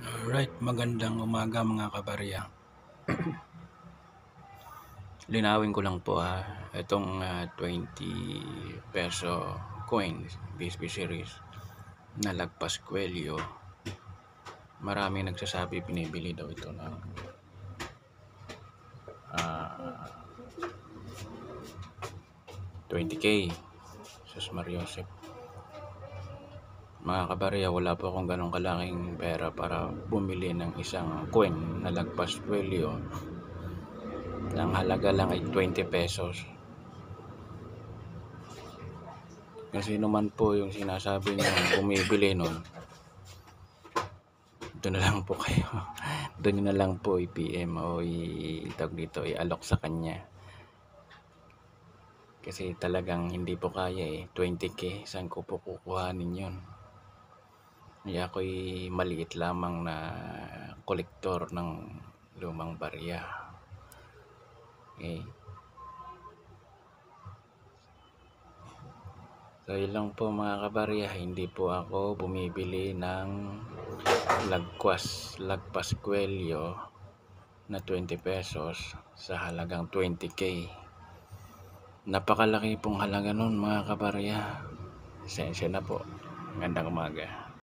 Alright, magandang umaga mga kabarya. Linawin ko lang po itong 20 peso coin BSP series na lagpas kwelyo. Maraming nagsasabi pinibili daw ito ng 20k. Sus Mariosep. Mga kabarya, wala po akong ganong kalaking pera para bumili ng isang coin na lagpas kwelyo. Ang halaga lang ay 20 pesos. Kasi naman po yung sinasabi niya bumibili nun, doon na lang po kayo. Doon na lang po i-PM o i-alok sa kanya. Kasi talagang hindi po kaya 20k, saan ko po kukuhanin yun? Kaya ako'y maliit lamang na kolektor ng lumang barya. Okay. So yun lang po mga kabarya, hindi po ako bumibili ng lagpas kwelyo na 20 pesos sa halagang 20k. Napakalaki pong halaga nun mga kabarya. Sensya na po. Magandang umaga.